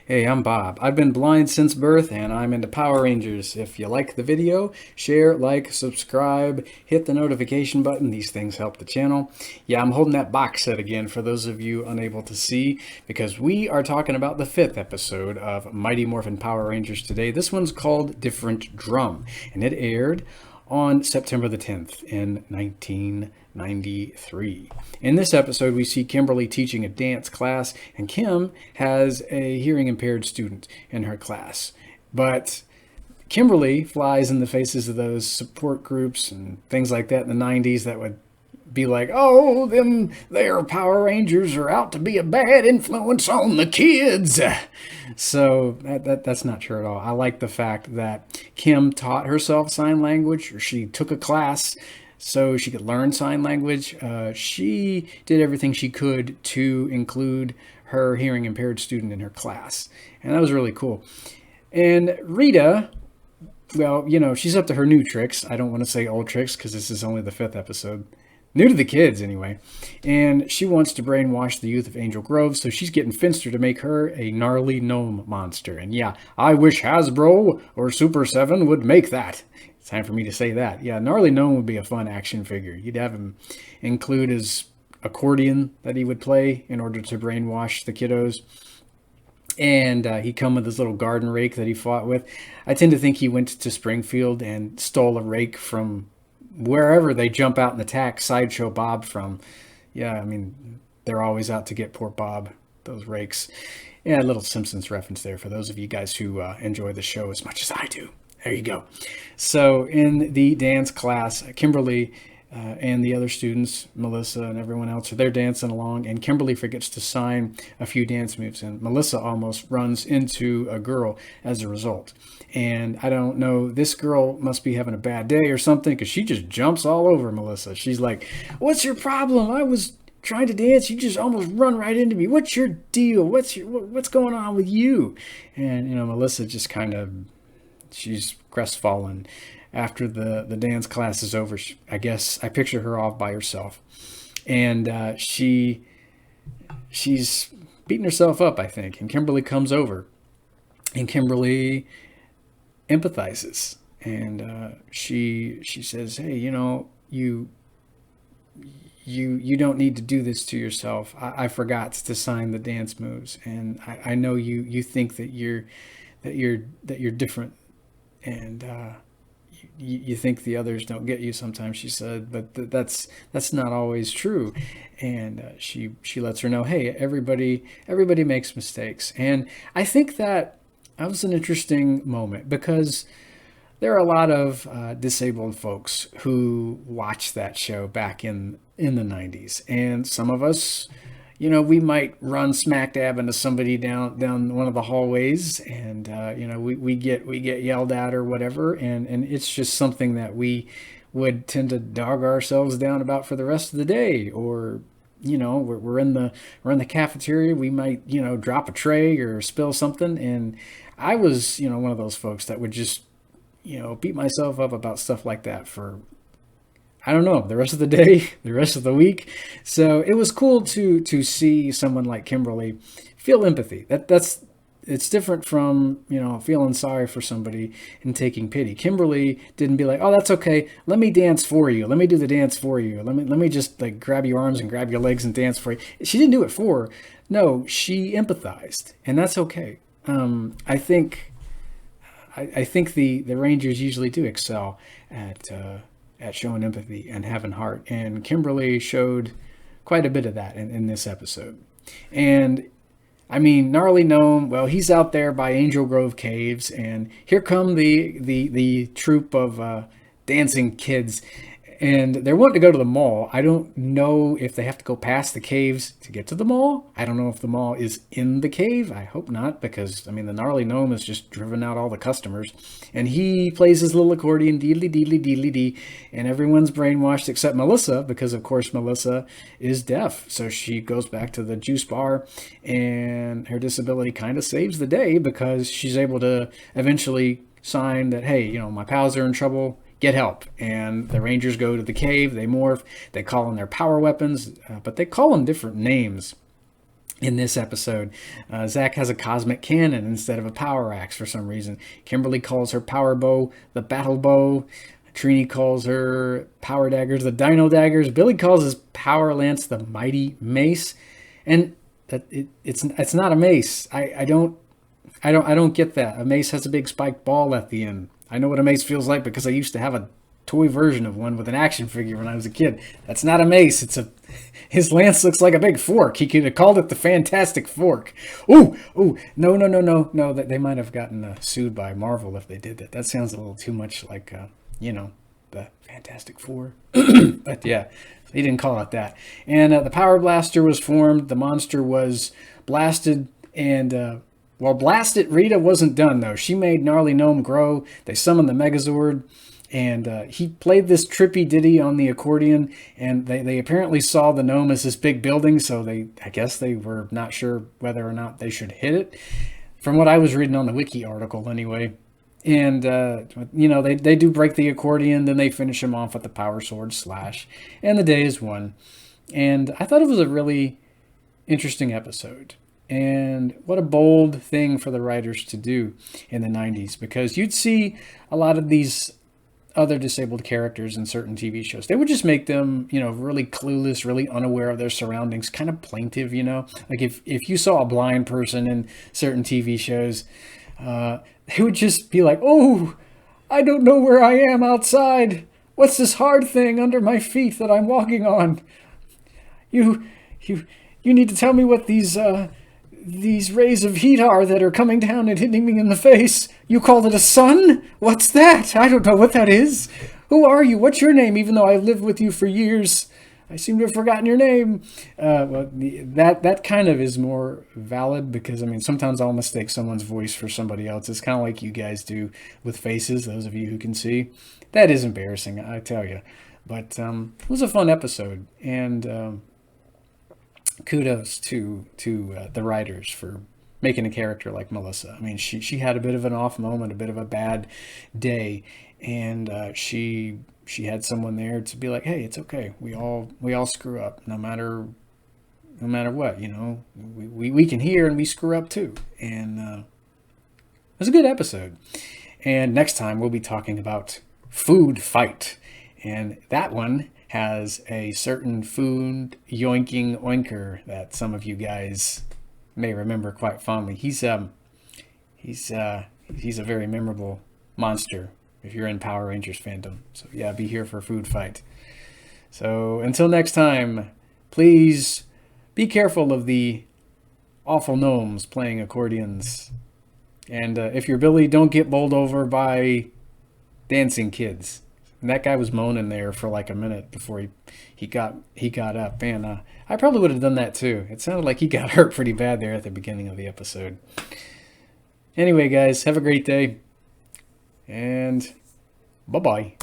Hey, I'm Bob. I've been blind since birth and I'm into Power Rangers. If you like the video, share, like, subscribe, hit the notification button. These things help the channel. Yeah, I'm holding that box set again for those of you unable to see because we are talking about the 5th episode of Mighty Morphin Power Rangers today. This one's called Different Drum and it aired on September the 10th in 1993. In this episode, we see Kimberly teaching a dance class, and Kim has a hearing impaired student in her class. But Kimberly flies in the faces of those support groups and things like that in the 90s that would be like, oh, them their Power Rangers are out to be a bad influence on the kids. So that's not true at all. I like the fact that Kim taught herself sign language, or she took a class so she could learn sign language. She did everything she could to include her hearing impaired student in her class. And that was really cool. And Rita, well, she's up to her new tricks. I don't want to say old tricks because this is only the 5th episode. New to the kids, anyway. And she wants to brainwash the youth of Angel Grove, so she's getting Finster to make her a gnarly gnome monster. And yeah, I wish Hasbro or Super 7 would make that. It's time for me to say that. Yeah, gnarly gnome would be a fun action figure. You'd have him include his accordion that he would play in order to brainwash the kiddos. And he'd come with his little garden rake that he fought with. I tend to think he went to Springfield and stole a rake from wherever they jump out and attack Sideshow Bob from. Yeah, I mean, they're always out to get poor Bob, those rakes. Yeah, a little Simpsons reference there for those of you guys who enjoy the show as much as I do. There you go. So in the dance class, Kimberly and the other students, Melissa and everyone else, they're dancing along, and Kimberly forgets to sign a few dance moves, and Melissa almost runs into a girl as a result. And I don't know, this girl must be having a bad day or something, because she just jumps all over Melissa. She's like, what's your problem? I was trying to dance. You just almost run right into me. What's your deal? What's going on with you? And, Melissa just kind of, she's crestfallen. After the dance class is over, I guess I picture her off by herself. And she's beating herself up, I think. And Kimberly comes over. And Kimberly empathizes. And she says, hey, you don't need to do this to yourself. I forgot to sign the dance moves. And I know you think that you're different. And you think the others don't get you sometimes, she said, but that's not always true. And she lets her know, hey, everybody makes mistakes. And I think that was an interesting moment, because there are a lot of disabled folks who watched that show back in the 90s, and some of us, we might run smack dab into somebody down one of the hallways, and we get yelled at or whatever, and it's just something that we would tend to dog ourselves down about for the rest of the day. Or we're in the cafeteria, we might drop a tray or spill something, and I was one of those folks that would just beat myself up about stuff like that for, I don't know, the rest of the day, the rest of the week. So it was cool to see someone like Kimberly feel empathy. It's different from, feeling sorry for somebody and taking pity. Kimberly didn't be like, oh, that's okay, let me dance for you. Let me do the dance for you. Let me just like grab your arms and grab your legs and dance for you. She didn't do it for her. No, she empathized, and that's okay. I think the Rangers usually do excel at showing empathy and having heart. And Kimberly showed quite a bit of that in this episode. And I mean, Gnarly Gnome, well, he's out there by Angel Grove Caves, and here come the troop of dancing kids. And they're wanting to go to the mall. I don't know if they have to go past the caves to get to the mall. I don't know if the mall is in the cave. I hope not, because, I mean, the Gnarly Gnome has just driven out all the customers. And he plays his little accordion, deedly, deedly, deedly, dee. And everyone's brainwashed except Melissa, because, of course, Melissa is deaf. So she goes back to the juice bar, and her disability kind of saves the day, because she's able to eventually sign that, hey, my pals are in trouble, get help. And the Rangers go to the cave, they morph, they call in their power weapons, but they call them different names. in this episode. Zach has a cosmic cannon instead of a power axe for some reason. Kimberly calls her power bow the battle bow. Trini calls her power daggers the dino daggers. Billy calls his power lance the mighty mace. And it's not a mace. I don't get that. A mace has a big spiked ball at the end. I know what a mace feels like because I used to have a toy version of one with an action figure when I was a kid. That's not a mace. His lance looks like a big fork. He could have called it the Fantastic Fork. Ooh, no. That they might have gotten sued by Marvel if they did that. That sounds a little too much like, the Fantastic Four. But yeah, he didn't call it that. And the Power Blaster was formed. The monster was blasted. And, blasted, Rita wasn't done, though. She made Gnarly Gnome grow. They summoned the Megazord. And he played this trippy ditty on the accordion, and they apparently saw the gnome as this big building, so I guess they were not sure whether or not they should hit it, from what I was reading on the wiki article anyway. And, they do break the accordion, then they finish him off with the power sword slash, and the day is won. And I thought it was a really interesting episode. And what a bold thing for the writers to do in the 90s, because you'd see a lot of these other disabled characters in certain TV shows. They would just make them, really clueless, really unaware of their surroundings, kind of plaintive, Like if you saw a blind person in certain TV shows, they would just be like, oh, I don't know where I am outside. What's this hard thing under my feet that I'm walking on? You need to tell me what these rays of heat are that are coming down and hitting me in the face. You called it a sun? What's that? I don't know what that is. Who are you? What's your name? Even though I've lived with you for years, I seem to have forgotten your name. That kind of is more valid because, sometimes I'll mistake someone's voice for somebody else. It's kind of like you guys do with faces, those of you who can see. That is embarrassing, I tell you. But it was a fun episode, and kudos to the writers for making a character like Melissa. She had a bit of an off moment, a bit of a bad day, and she had someone there to be like, hey, it's okay. We all screw up, no matter what. We can hear and we screw up too. And it was a good episode. And next time we'll be talking about Food Fight, and that one has a certain food yoinking oinker that some of you guys may remember quite fondly. He's a very memorable monster if you're in Power Rangers fandom. So yeah, be here for Food Fight. So until next time, please be careful of the awful gnomes playing accordions. And if you're Billy, don't get bowled over by dancing kids. And that guy was moaning there for like a minute before he got up. And I probably would have done that too. It sounded like he got hurt pretty bad there at the beginning of the episode. Anyway, guys, have a great day. And bye-bye.